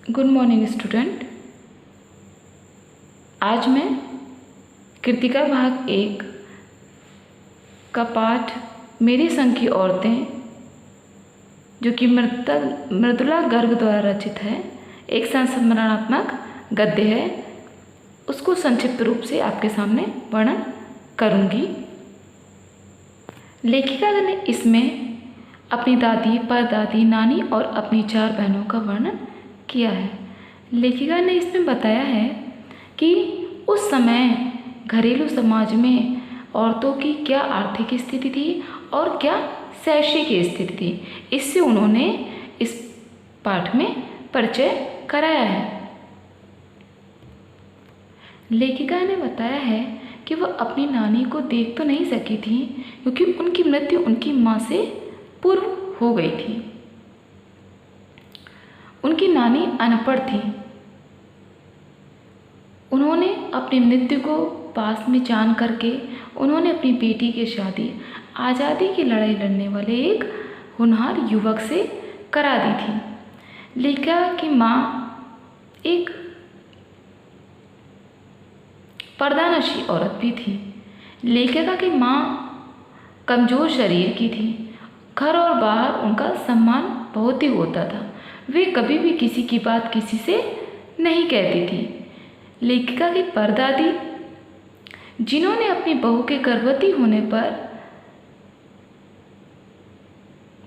Good morning student. आज मैं कृतिका भाग 1 का पाठ मेरे संग की औरतें, जो कि मृदुला गर्ग द्वारा रचित है, एक संस्मरणात्मक गद्य है, उसको संक्षिप्त रूप से आपके सामने वर्णन करूँगी। लेखिका ने इसमें अपनी दादी, परदादी, नानी और अपनी 4 बहनों का वर्णन किया है। लेखिका ने इसमें बताया है कि उस समय घरेलू समाज में औरतों की क्या आर्थिक स्थिति थी और क्या शैक्षिक स्थिति थी। इससे उन्होंने इस पाठ में परिचय कराया है। लेखिका ने बताया है कि वह अपनी नानी को देख तो नहीं सकी थी क्योंकि उनकी मृत्यु उनकी माँ से पूर्व हो गई थी। उनकी नानी अनपढ़ थी। उन्होंने अपनी मृत्यु को पास में जान करके उन्होंने अपनी बेटी की शादी आज़ादी की लड़ाई लड़ने वाले एक होनहार युवक से करा दी थी। लेखिका की माँ एक पर्दानशी औरत भी थी। लेखिका की माँ कमज़ोर शरीर की थी। घर और बाहर उनका सम्मान बहुत ही होता था। वे कभी भी किसी की बात किसी से नहीं कहती थी। लेखिका की परदादी, जिन्होंने अपनी बहू के गर्भवती होने पर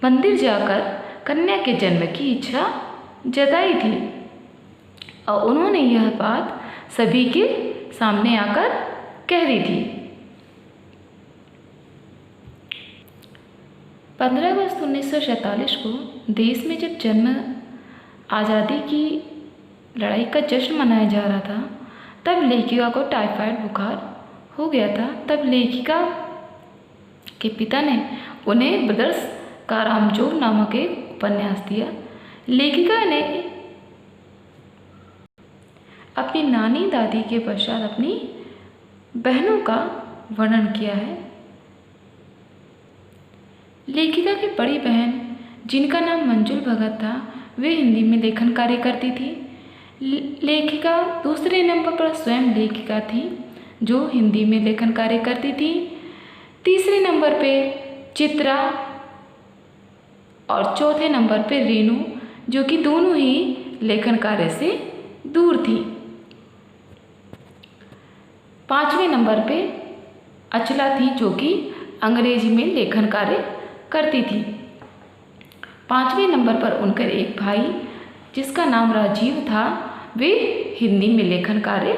मंदिर जाकर कन्या के जन्म की इच्छा जताई थी और उन्होंने यह बात सभी के सामने आकर कह दी थी। 15 अगस्त 1947 को देश में जब जन्म आज़ादी की लड़ाई का जश्न मनाया जा रहा था, तब लेखिका को टाइफाइड बुखार हो गया था। तब लेखिका के पिता ने उन्हें ब्रदर्स कारामजोग नामक एक उपन्यास दिया। लेखिका ने अपनी नानी दादी के पश्चात अपनी बहनों का वर्णन किया है। लेखिका की बड़ी बहन, जिनका नाम मंजुल भगत था, वे हिंदी में लेखन कार्य करती थी। लेखिका दूसरे नंबर पर स्वयं लेखिका थी, जो हिंदी में लेखन कार्य करती थी। तीसरे नंबर पे चित्रा और चौथे नंबर पे रीनू, जो कि दोनों ही लेखन कार्य से दूर थी। 5वें नंबर पे अचला थी, जो कि अंग्रेजी में लेखन कार्य करती थी। 5वें नंबर पर उनका एक भाई, जिसका नाम राजीव था, वे हिंदी में लेखन कार्य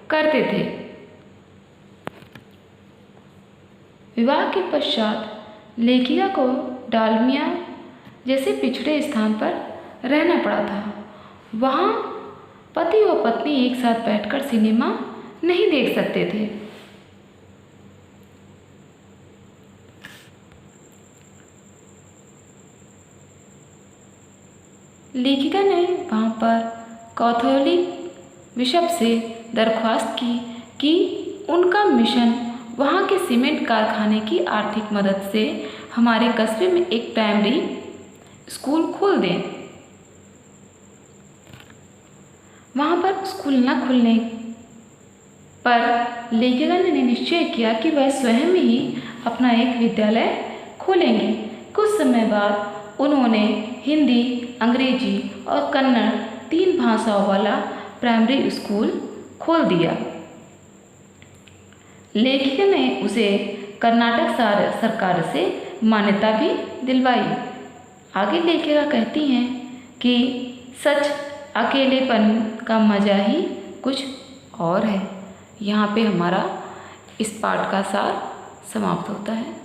करते थे। विवाह के पश्चात लेखिका को डालमिया जैसे पिछड़े स्थान पर रहना पड़ा था। वहाँ पति और पत्नी एक साथ बैठकर सिनेमा नहीं देख सकते थे। लेखिका ने वहाँ पर कैथोलिक बिशप से दरख्वास्त की कि उनका मिशन वहाँ के सीमेंट कारखाने की आर्थिक मदद से हमारे कस्बे में एक प्राइमरी स्कूल खोल दें। वहाँ पर स्कूल न खुलने पर लेखिका ने निश्चय किया कि वह स्वयं ही अपना एक विद्यालय खोलेंगी। कुछ समय बाद उन्होंने हिंदी, अंग्रेजी और कन्नड़ 3 भाषाओं वाला प्राइमरी स्कूल खोल दिया। लेखिका ने उसे कर्नाटक सरकार से मान्यता भी दिलवाई। आगे लेखिका कहती हैं कि सच अकेलेपन का मज़ा ही कुछ और है। यहाँ पे हमारा इस पाठ का सार समाप्त होता है।